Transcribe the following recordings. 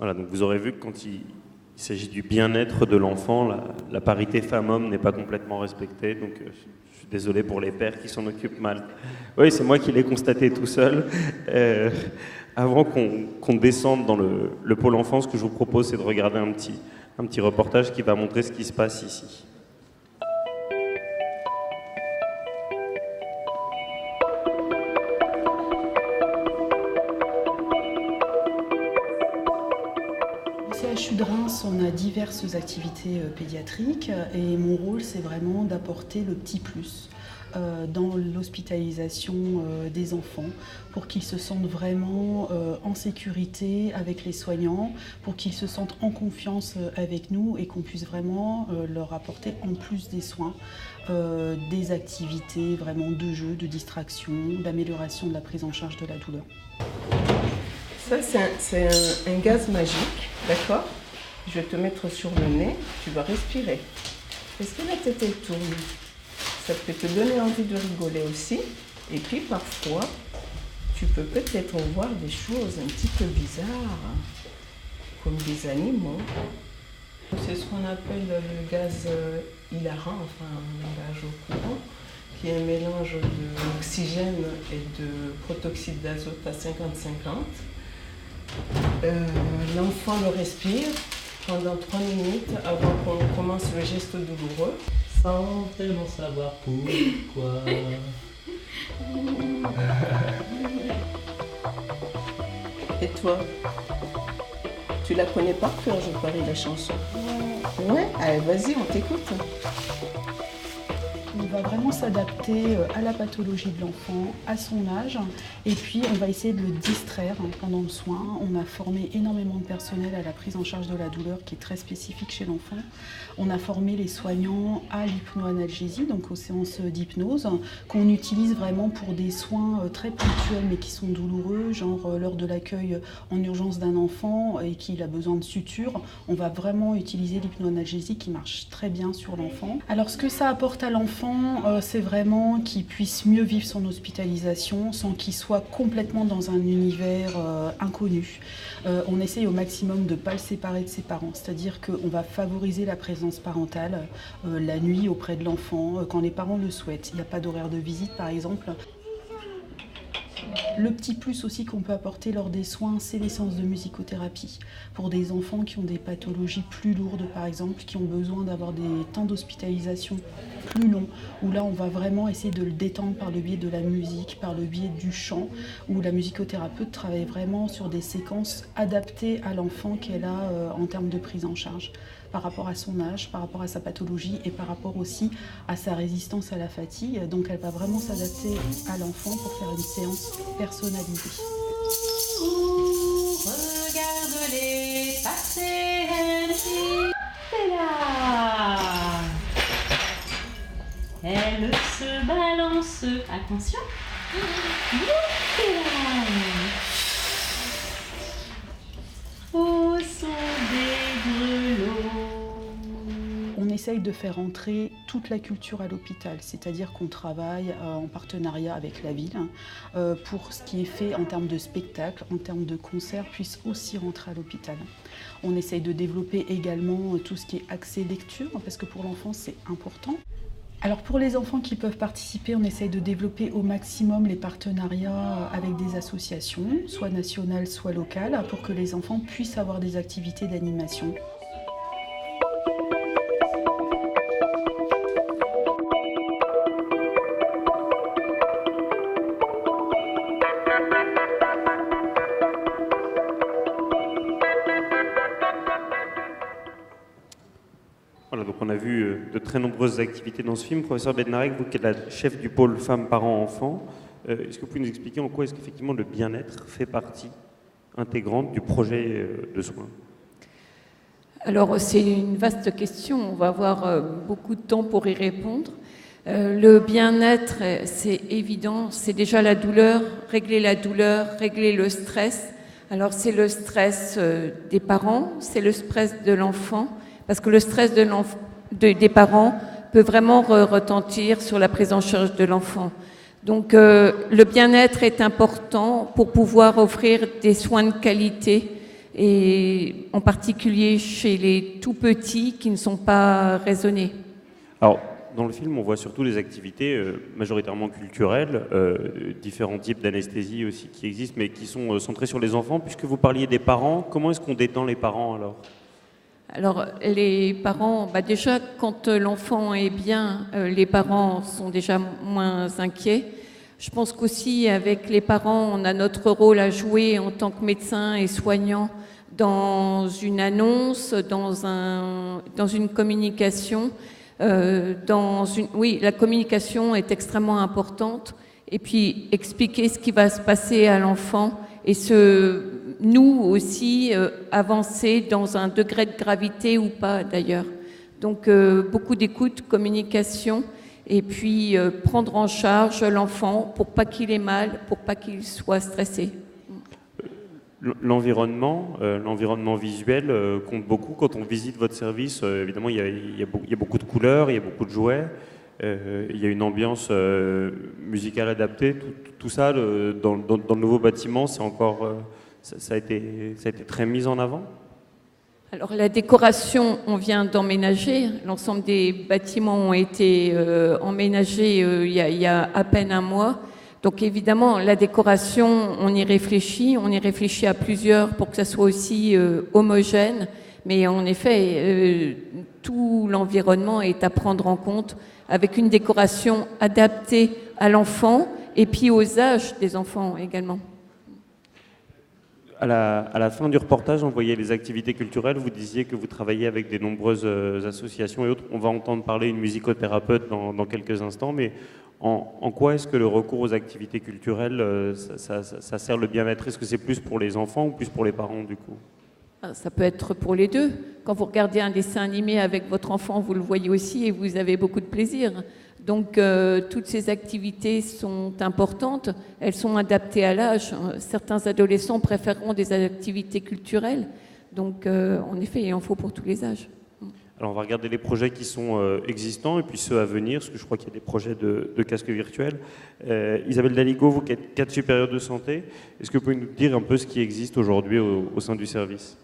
Voilà, donc vous aurez vu que quand il s'agit du bien-être de l'enfant, la parité femmes-hommes n'est pas complètement respectée, donc je suis désolé pour les pères qui s'en occupent mal. Oui, c'est moi qui l'ai constaté tout seul. Avant qu'on descende dans le pôle enfant, ce que je vous propose, c'est de regarder un petit reportage qui va montrer ce qui se passe ici. Au CHU de Reims, on a diverses activités pédiatriques et mon rôle, c'est vraiment d'apporter le petit plus dans l'hospitalisation des enfants pour qu'ils se sentent vraiment en sécurité avec les soignants, pour qu'ils se sentent en confiance avec nous et qu'on puisse vraiment leur apporter en plus des soins, des activités vraiment de jeu, de distraction, d'amélioration de la prise en charge de la douleur. Ça, c'est un gaz magique, d'accord? Je vais te mettre sur le nez, tu vas respirer. Est-ce que la tête elle tourne? Ça peut te donner envie de rigoler aussi. Et puis parfois, tu peux peut-être voir des choses un petit peu bizarres, comme des animaux. C'est ce qu'on appelle le gaz hilarant, enfin un langage au courant, qui est un mélange d'oxygène et de protoxyde d'azote à 50-50. L'enfant le respire pendant 3 minutes avant qu'on commence le geste douloureux. Sans tellement savoir pourquoi. Et toi, tu la connais par cœur, je parie, la chanson? Ouais, allez, vas-y, on t'écoute. On va vraiment s'adapter à la pathologie de l'enfant, à son âge, et puis on va essayer de le distraire pendant le soin. On a formé énormément de personnel à la prise en charge de la douleur qui est très spécifique chez l'enfant. On a formé les soignants à l'hypnoanalgésie, donc aux séances d'hypnose, qu'on utilise vraiment pour des soins très ponctuels mais qui sont douloureux, genre lors de l'accueil en urgence d'un enfant et qu'il a besoin de suture. On va vraiment utiliser l'hypnoanalgésie qui marche très bien sur l'enfant. Alors ce que ça apporte à l'enfant, c'est vraiment qu'il puisse mieux vivre son hospitalisation sans qu'il soit complètement dans un univers inconnu. On essaye au maximum de ne pas le séparer de ses parents, c'est-à-dire qu'on va favoriser la présence parentale la nuit auprès de l'enfant, quand les parents le souhaitent. Il n'y a pas d'horaire de visite par exemple. Le petit plus aussi qu'on peut apporter lors des soins, c'est les séances de musicothérapie. Pour des enfants qui ont des pathologies plus lourdes par exemple, qui ont besoin d'avoir des temps d'hospitalisation plus longs, où là on va vraiment essayer de le détendre par le biais de la musique, par le biais du chant, où la musicothérapeute travaille vraiment sur des séquences adaptées à l'enfant qu'elle a en termes de prise en charge, par rapport à son âge, par rapport à sa pathologie et par rapport aussi à sa résistance à la fatigue. Donc elle va vraiment s'adapter à l'enfant pour faire une séance personnalisée. Regarde-les passer ainsi. C'est là. Elle se balance. Attention. C'est là. Au son des grelots. On essaye de faire entrer toute la culture à l'hôpital, c'est-à-dire qu'on travaille en partenariat avec la ville pour ce qui est fait en termes de spectacle, en termes de concerts, puisse aussi rentrer à l'hôpital. On essaye de développer également tout ce qui est accès lecture, parce que pour l'enfant c'est important. Alors pour les enfants qui peuvent participer, on essaye de développer au maximum les partenariats avec des associations, soit nationales, soit locales, pour que les enfants puissent avoir des activités d'animation. Voilà, donc on a vu de très nombreuses activités dans ce film. Professeur Bednarek, vous qui êtes la chef du pôle femmes, parents, enfants, est-ce que vous pouvez nous expliquer en quoi est-ce qu'effectivement le bien-être fait partie intégrante du projet de soins? Alors c'est une vaste question, on va avoir beaucoup de temps pour y répondre. Le bien-être, c'est évident, c'est déjà la douleur, régler le stress. Alors c'est le stress des parents, c'est le stress de l'enfant, parce que le stress des parents peut vraiment retentir sur la prise en charge de l'enfant. Donc le bien-être est important pour pouvoir offrir des soins de qualité et en particulier chez les tout petits qui ne sont pas raisonnés. Alors, dans le film, on voit surtout des activités majoritairement culturelles, différents types d'anesthésie aussi qui existent, mais qui sont centrées sur les enfants. Puisque vous parliez des parents, comment est-ce qu'on détend les parents alors ? Alors, les parents, déjà, quand l'enfant est bien, les parents sont déjà moins inquiets. Je pense qu'aussi, avec les parents, on a notre rôle à jouer en tant que médecin et soignant dans une annonce, dans une communication. Oui, la communication est extrêmement importante. Et puis, expliquer ce qui va se passer à l'enfant et nous aussi avancer dans un degré de gravité ou pas d'ailleurs. Donc beaucoup d'écoute, communication et puis prendre en charge l'enfant pour pas qu'il ait mal, pour pas qu'il soit stressé. L'environnement visuel compte beaucoup. Quand on visite votre service, évidemment il y a beaucoup de couleurs, il y a beaucoup de jouets. Il y a une ambiance musicale adaptée. Tout ça, dans le nouveau bâtiment, c'est encore, ça a été très mis en avant. Alors la décoration, on vient d'emménager. L'ensemble des bâtiments ont été emménagés il y a à peine un mois. Donc évidemment, la décoration, on y réfléchit à plusieurs pour que ça soit aussi homogène. Mais en effet, tout l'environnement est à prendre en compte avec une décoration adaptée à l'enfant et puis aux âges des enfants également. À la fin du reportage, on voyait les activités culturelles. Vous disiez que vous travaillez avec de nombreuses associations et autres. On va entendre parler une musicothérapeute dans quelques instants, mais en quoi est-ce que le recours aux activités culturelles, ça sert le bien-être ? Est-ce que c'est plus pour les enfants ou plus pour les parents du coup ? Ça peut être pour les deux. Quand vous regardez un dessin animé avec votre enfant, vous le voyez aussi et vous avez beaucoup de plaisir. Donc, toutes ces activités sont importantes. Elles sont adaptées à l'âge. Certains adolescents préféreront des activités culturelles. Donc, en effet, il en faut pour tous les âges. Alors, on va regarder les projets qui sont existants et puis ceux à venir, parce que je crois qu'il y a des projets de casques virtuels. Isabelle Daligo, vous qui êtes cadre supérieur de santé, est-ce que vous pouvez nous dire un peu ce qui existe aujourd'hui au sein du service ?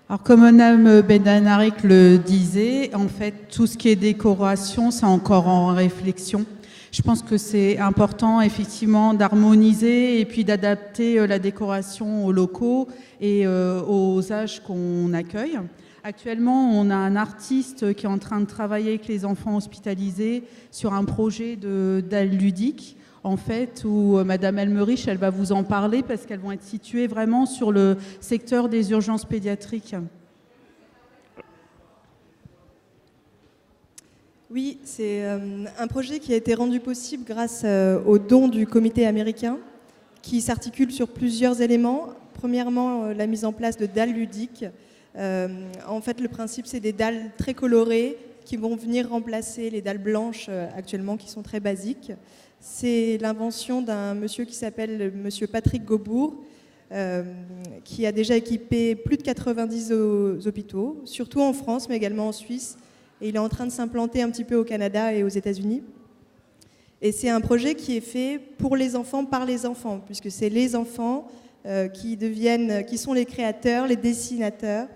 Alors, comme Madame Benanarik le disait, en fait, tout ce qui est décoration, c'est encore en réflexion. Je pense que c'est important, effectivement, d'harmoniser et puis d'adapter la décoration aux locaux et aux âges qu'on accueille. Actuellement, on a un artiste qui est en train de travailler avec les enfants hospitalisés sur un projet de dalles ludiques, en fait, où Madame Elmerich, elle va vous en parler parce qu'elles vont être situées vraiment sur le secteur des urgences pédiatriques. Oui, c'est un projet qui a été rendu possible grâce aux dons du comité américain qui s'articule sur plusieurs éléments. Premièrement, la mise en place de dalles ludiques. En fait, le principe, c'est des dalles très colorées qui vont venir remplacer les dalles blanches actuellement qui sont très basiques. C'est l'invention d'un monsieur qui s'appelle monsieur Patrick Gaubourg, qui a déjà équipé plus de 90 hôpitaux, surtout en France, mais également en Suisse. Et il est en train de s'implanter un petit peu au Canada et aux États-Unis. Et c'est un projet qui est fait pour les enfants, par les enfants, puisque c'est les enfants qui sont les créateurs, les dessinateurs.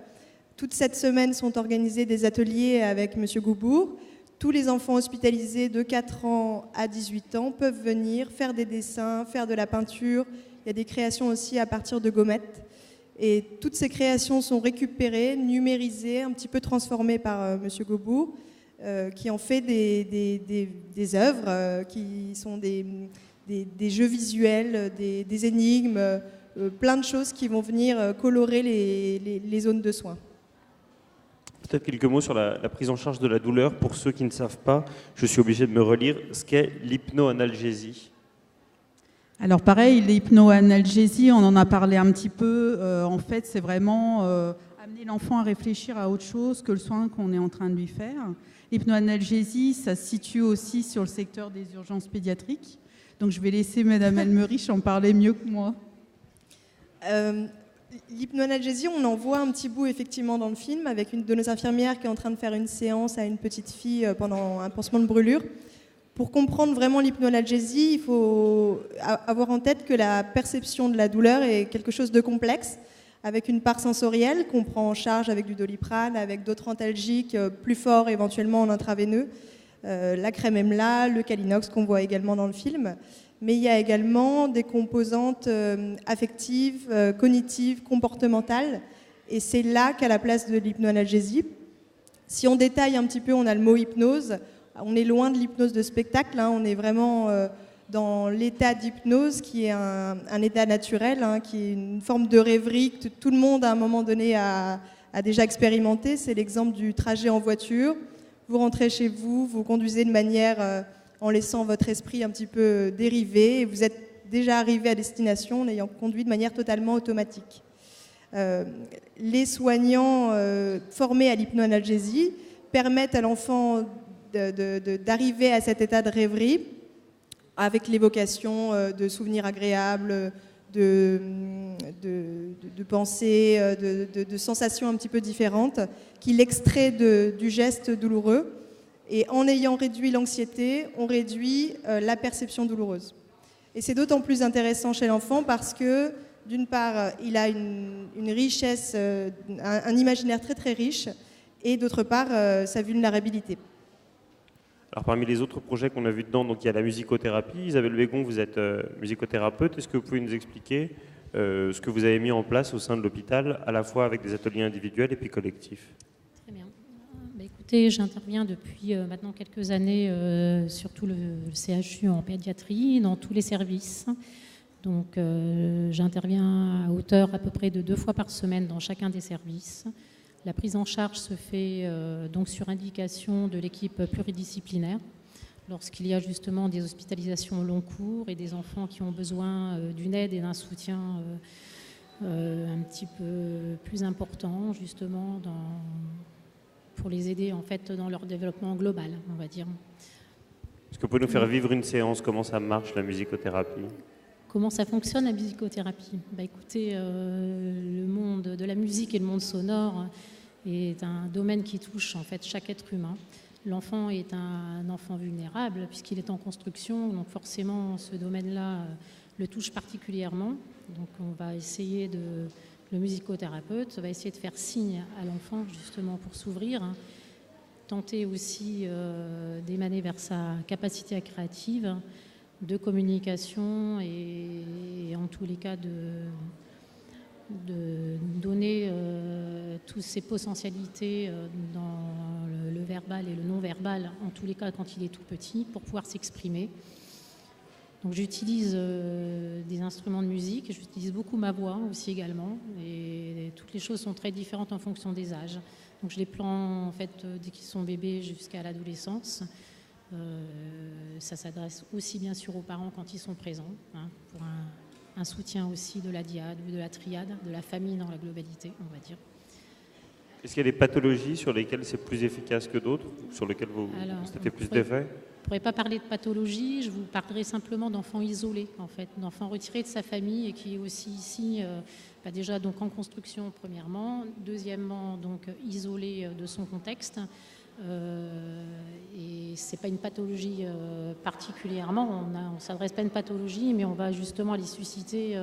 Toute cette semaine sont organisés des ateliers avec monsieur Gaubourg. Tous les enfants hospitalisés de 4 ans à 18 ans peuvent venir faire des dessins, faire de la peinture. Il y a des créations aussi à partir de gommettes. Et toutes ces créations sont récupérées, numérisées, un petit peu transformées par monsieur Gaubourg, qui en fait des œuvres qui sont des jeux visuels, des énigmes, plein de choses qui vont venir colorer les zones de soins. Peut-être quelques mots sur la prise en charge de la douleur. Pour ceux qui ne savent pas, je suis obligé de me relire ce qu'est l'hypnoanalgésie. Alors pareil, l'hypnoanalgésie, on en a parlé un petit peu. En fait, c'est vraiment amener l'enfant à réfléchir à autre chose que le soin qu'on est en train de lui faire. L'hypnoanalgésie, ça se situe aussi sur le secteur des urgences pédiatriques. Donc je vais laisser Madame Elmerich en parler mieux que moi. L'hypnoanalgésie, on en voit un petit bout effectivement dans le film avec une de nos infirmières qui est en train de faire une séance à une petite fille pendant un pansement de brûlure. Pour comprendre vraiment l'hypnoanalgésie, il faut avoir en tête que la perception de la douleur est quelque chose de complexe, avec une part sensorielle qu'on prend en charge avec du Doliprane, avec d'autres antalgiques plus forts éventuellement en intraveineux, la crème EMLA, le Calinox qu'on voit également dans le film. Mais il y a également des composantes affectives, cognitives, comportementales. Et c'est là qu'à la place de l'hypnoanalgésie. Si on détaille un petit peu, on a le mot hypnose. On est loin de l'hypnose de spectacle, hein. On est vraiment dans l'état d'hypnose qui est un état naturel, hein, qui est une forme de rêverie que tout le monde à un moment donné a déjà expérimenté. C'est l'exemple du trajet en voiture. Vous rentrez chez vous, vous conduisez de manière en laissant votre esprit un petit peu dériver et vous êtes déjà arrivé à destination en ayant conduit de manière totalement automatique. Les soignants formés à l'hypnoanalgésie permettent à l'enfant d'arriver à cet état de rêverie avec l'évocation de souvenirs agréables, de pensées, de sensations un petit peu différentes, qui l'extrait du geste douloureux. Et en ayant réduit l'anxiété, on réduit la perception douloureuse. Et c'est d'autant plus intéressant chez l'enfant parce que, d'une part, il a une richesse, un imaginaire très très riche, et d'autre part, sa vulnérabilité. Alors parmi les autres projets qu'on a vus dedans, donc il y a la musicothérapie. Isabelle Bégon, vous êtes musicothérapeute. Est-ce que vous pouvez nous expliquer ce que vous avez mis en place au sein de l'hôpital, à la fois avec des ateliers individuels et puis collectifs? Très bien. Écoutez, j'interviens depuis maintenant quelques années, surtout le CHU en pédiatrie, dans tous les services. Donc j'interviens à hauteur à peu près de 2 fois par semaine dans chacun des services. La prise en charge se fait donc sur indication de l'équipe pluridisciplinaire lorsqu'il y a justement des hospitalisations au long cours et des enfants qui ont besoin d'une aide et d'un soutien un petit peu plus important justement pour les aider en fait dans leur développement global, on va dire. Est-ce que vous pouvez nous faire vivre une séance? Comment ça marche la musicothérapie? Comment ça fonctionne la musicothérapie? Écoutez, le monde de la musique et le monde sonore est un domaine qui touche en fait chaque être humain. L'enfant est un enfant vulnérable puisqu'il est en construction, donc forcément ce domaine-là le touche particulièrement. Donc on va essayer le musicothérapeute va essayer de faire signe à l'enfant justement pour s'ouvrir, hein, tenter aussi d'émaner vers sa capacité créative, de communication et en tous les cas de donner toutes ses potentialités dans le verbal et le non-verbal, en tous les cas quand il est tout petit, pour pouvoir s'exprimer. Donc j'utilise des instruments de musique, j'utilise beaucoup ma voix aussi également, et toutes les choses sont très différentes en fonction des âges. Donc je les prends en fait dès qu'ils sont bébés jusqu'à l'adolescence. Ça s'adresse aussi bien sûr aux parents quand ils sont présents, hein, pour un soutien aussi de la diade, de la triade, de la famille dans la globalité, on va dire. Est-ce qu'il y a des pathologies sur lesquelles c'est plus efficace que d'autres, sur lesquelles vous constatez plus d'effets? Je ne pourrais pas parler de pathologie, je vous parlerai simplement d'enfants isolés, en fait, d'enfants retirés de sa famille et qui est aussi ici, déjà donc en construction premièrement, deuxièmement donc isolé de son contexte. Et c'est pas une pathologie particulièrement, on s'adresse pas à une pathologie, mais on va justement aller susciter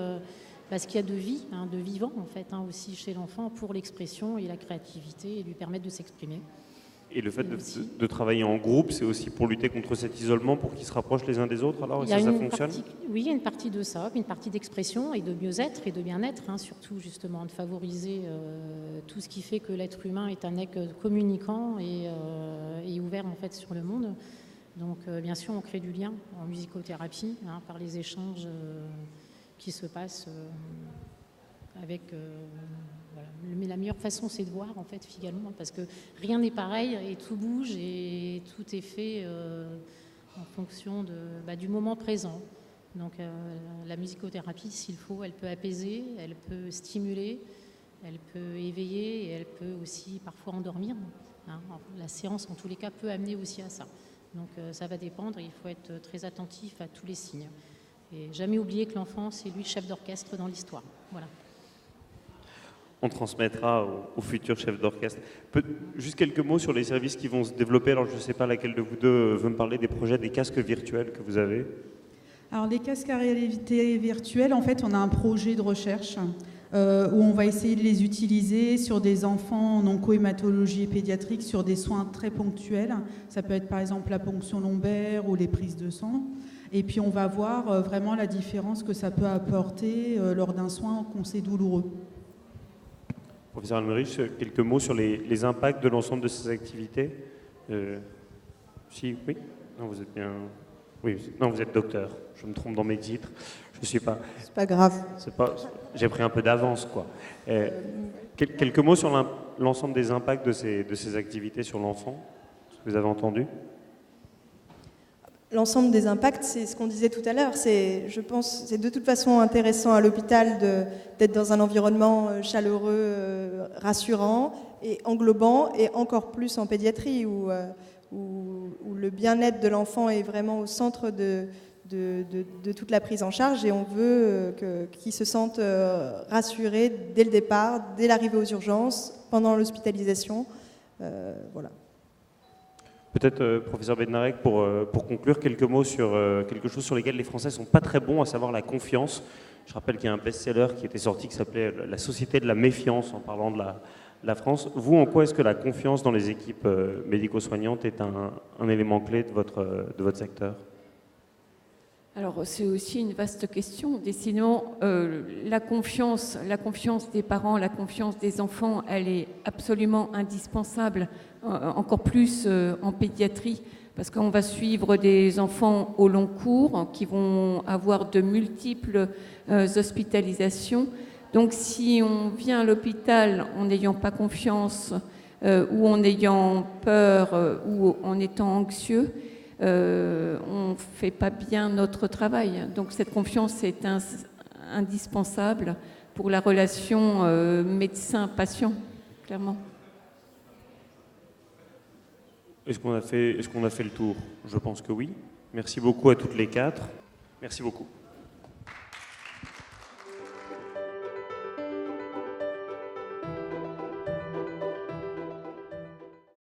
ce qu'il y a de vie, hein, de vivant en fait, hein, aussi chez l'enfant pour l'expression et la créativité et lui permettre de s'exprimer. Et le fait de travailler en groupe, c'est aussi pour lutter contre cet isolement, pour qu'ils se rapprochent les uns des autres, alors ça fonctionne? Oui, il y a une partie de ça, une partie d'expression et de mieux-être et de bien-être, hein, surtout justement de favoriser tout ce qui fait que l'être humain est un être communicant et ouvert en fait sur le monde. Donc bien sûr, on crée du lien en musicothérapie, hein, par les échanges qui se passent avec... Voilà. Mais la meilleure façon, c'est de voir, en fait, finalement, parce que rien n'est pareil et tout bouge et tout est fait en fonction du moment présent. Donc, la musicothérapie, s'il faut, elle peut apaiser, elle peut stimuler, elle peut éveiller et elle peut aussi parfois endormir. Hein. La séance, en tous les cas, peut amener aussi à ça. Donc, ça va dépendre et il faut être très attentif à tous les signes. Et jamais oublier que l'enfant, c'est lui le chef d'orchestre dans l'histoire. Voilà. On transmettra au futur chef d'orchestre. Juste quelques mots sur les services qui vont se développer. Alors, je ne sais pas laquelle de vous deux veut me parler des projets des casques virtuels que vous avez. Alors, les casques à réalité virtuelle, en fait, on a un projet de recherche où on va essayer de les utiliser sur des enfants en oncohématologie et pédiatrique, sur des soins très ponctuels. Ça peut être par exemple la ponction lombaire ou les prises de sang. Et puis on va voir vraiment la différence que ça peut apporter lors d'un soin qu'on sait douloureux. Professeur Almerich, quelques mots sur les impacts de l'ensemble de ces activités. Si, oui. Non, vous êtes bien. Oui, non, vous êtes docteur. Je me trompe dans mes titres. Je ne suis pas. C'est pas grave. J'ai pris un peu d'avance, quoi. Quelques mots sur l'ensemble des impacts de ces activités sur l'enfant. Ce que vous avez entendu. L'ensemble des impacts, c'est ce qu'on disait tout à l'heure. Je pense, c'est de toute façon intéressant à l'hôpital d'être dans un environnement chaleureux, rassurant et englobant, et encore plus en pédiatrie où le bien-être de l'enfant est vraiment au centre de toute la prise en charge, et on veut qu'il se sente rassuré dès le départ, dès l'arrivée aux urgences, pendant l'hospitalisation. Voilà. Peut-être, professeur Bednarek, pour conclure, quelques mots sur quelque chose sur lequel les Français ne sont pas très bons, à savoir la confiance. Je rappelle qu'il y a un best-seller qui était sorti qui s'appelait « La société de la méfiance » en parlant de la France. Vous, en quoi est-ce que la confiance dans les équipes médico-soignantes est un élément clé de votre secteur ? Alors, c'est aussi une vaste question. Décidément, la confiance des parents, la confiance des enfants, elle est absolument indispensable, encore plus en pédiatrie, parce qu'on va suivre des enfants au long cours qui vont avoir de multiples hospitalisations. Donc, si on vient à l'hôpital en n'ayant pas confiance ou en ayant peur ou en étant anxieux, on ne fait pas bien notre travail. Donc cette confiance est indispensable pour la relation médecin-patient, clairement. Est-ce qu'on a fait le tour ? Je pense que oui. Merci beaucoup à toutes les quatre. Merci beaucoup.